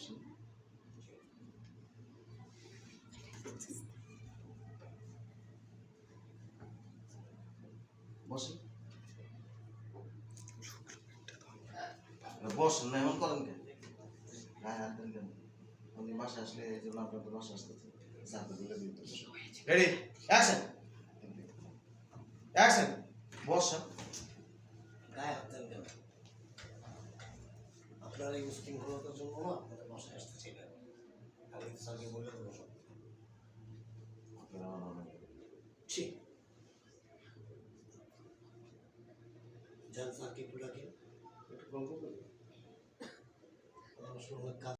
বসেন। বসেন বসেন না, এমন করেন কেন? হ্যাঁ হ্যাঁ দেন কেন? আপনি বাসায় আসলে এই জন্য আপনার তো বাসা আসতেছে, চাকরি দিলে দিতে। Ready action, action. বসেন। গায়ে হাত দেন কেন? আপনার এই উশৃঙ্খলতার জন্য না